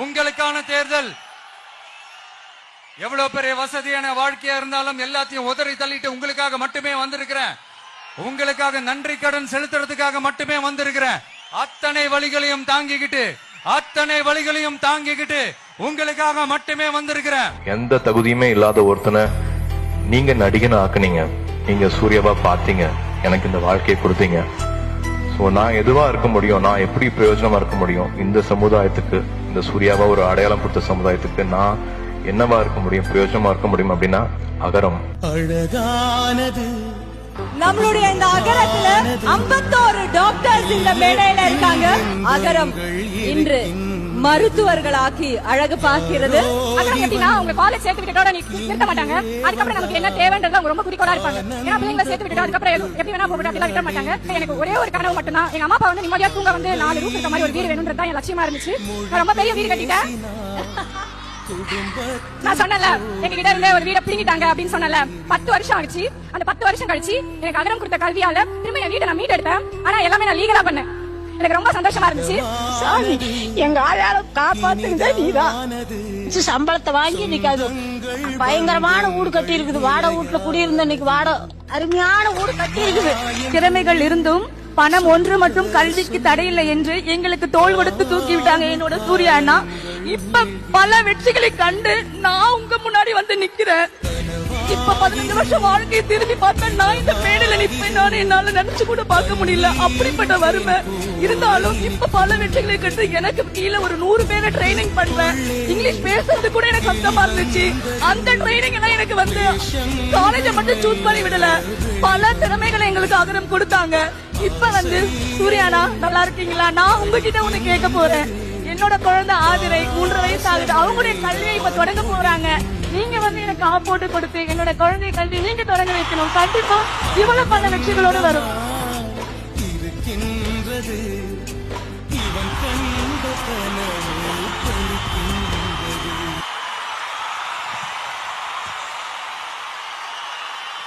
உங்களுக்கான தேர்தல். எவ்வளவு பெரிய வசதியான வாழ்க்கையா இருந்தாலும் எல்லாத்தையும் உதறி தள்ளிட்டு உங்களுக்காக மட்டுமே வந்திருக்கிறேன். உங்களுக்காக நன்றி கடன் செலுத்துறதுக்காக மட்டுமே வந்திருக்கிறேன். அத்தனை வழிகளையும் தாங்கிக்கிட்டு உங்களுக்காக மட்டுமே வந்திருக்கிறேன். எந்த தகுதியுமே இல்லாத ஒருத்தனை நீங்க நடிகனை ஆக்குனீங்க. நீங்க சூர்யாவா பாத்தீங்க, எனக்கு இந்த வாழ்க்கையை கொடுத்தீங்க. சோ நான் எதுவா இருக்க முடியும், நான் எப்படி பிரயோஜனமா இருக்க முடியும் இந்த சமுதாயத்துக்கு, இந்த சூர்யாவா ஒரு அடையாளம் கொடுத்த சமுதாயத்துக்கு நான் என்னவா இருக்க முடியும், பிரயோஜனமா இருக்க முடியும் அப்படின்னா அகரம். அழகானது நம்மளுடைய இந்த அகரத்துல 51 டாக்டர்ஸ் இந்த மேடையில இருக்காங்க. அகரம் இன்று மருத்துவர்களாக்கி அழகு பார்க்கிறது. அகரம் எப்படின்னா உங்க காலேஜ் சேர்த்து விட்டுட்டோட நிறுத்த மாட்டாங்க. அதுக்கப்புறம் நமக்கு என்ன தேவைன்றது அவங்க ரொம்ப குறிக்கோளா இருப்பாங்க. ஏன்னா பிள்ளைங்களை சேர்த்து விட்டுட்டோம், அதுக்கப்புறம் எப்படி வேணா போட்டு அப்படிலாம் விட மாட்டாங்க. எனக்கு ஒரே ஒரு கனவு மட்டும் தான், எங்க அம்மா அப்பா வந்து நிம்மதியா தூங்க வந்து 4 ரூம் இருக்க மாதிரி ஒரு வீடு வேணும்ன்றது தான் என் லட்சியமா இருந்துச்சு. நான் ரொம்ப பெரிய வீடு கட்டிட்டேன். நான் சொன்னல எங்க கிட்ட இருந்த ஒரு வீட பிடிங்கிட்டாங்க அப்படின்னு சொன்னல. 10 வருஷம் ஆச்சு. அந்த 10 வருஷம் கழிச்சு எனக்கு அகரம் கொடுத்த கல்வியால திரும்ப என் வீட்டை நான் மீட் எடுத்தேன். ஆனா எல்லாமே நான் லீகலா பண்ணேன். எனக்கு ரொம்ப சந்தோஷமா இருந்துச்சு. சாமி, எங்க ஆளால காப்பாத்துனதே நீதான். சம்பளத்தை வாங்கி இன்னைக்கு அது பயங்கரமான வீடு கட்டி இருக்குது. வாடகை வீட்டுல குடியிருந்த இன்னைக்கு அருமையான வீடு கட்டி இருக்குது. திறமைகள் இருந்தும் பணம் ஒன்று மற்றும் கல்விக்கு தடையில்லை என்று எங்களுக்கு தோள் கொடுத்து தூக்கி விட்டாங்க என்னோட சூர்யா அண்ணா. இப்ப பல வெற்றிகளை கண்டு நான் உங்க முன்னாடி வந்து நிக்கிறேன். இப்ப 15 வருஷம் வாழ்க்கையை திரும்பி பார்த்தா நான் இந்த மேடையில நிப்பேன் என்னால நினைச்சு கூட பார்க்க முடியல. அப்படிப்பட்ட வறுமை இருந்தாலும் இப்ப பல வெற்றிகளை கண்டு எனக்கு கீழே ஒரு 100 பேரை ட்ரைனிங் பண்றேன். இங்கிலீஷ் பேசுறது கூட எனக்கு கஷ்டமா இருந்துச்சு. அந்த ட்ரைனிங் எல்லாம் எனக்கு வந்து காலேஜை மட்டும் சூஸ் பண்ணி விடல, பல திறமைகளை எங்களுக்கு அகரம் கொடுத்தாங்க. இப்ப வந்து சூர்யானா நல்லா இருக்கீங்களா? நான் உங்ககிட்ட ஒண்ணு கேட்க போறேன். என்னோட குழந்தை ஆதிரை 3 வயசு ஆகுது. அவங்களுடைய கல்வியை இப்ப தொடங்க போறாங்க. நீங்க வந்து எனக்கு காப்போட்டு கொடுத்து என்னோட குழந்தை கல்வி நீங்க தொடங்க வைக்கணும். கண்டிப்பா இவ்வளவு பல வெற்றிகளோடு வரும்.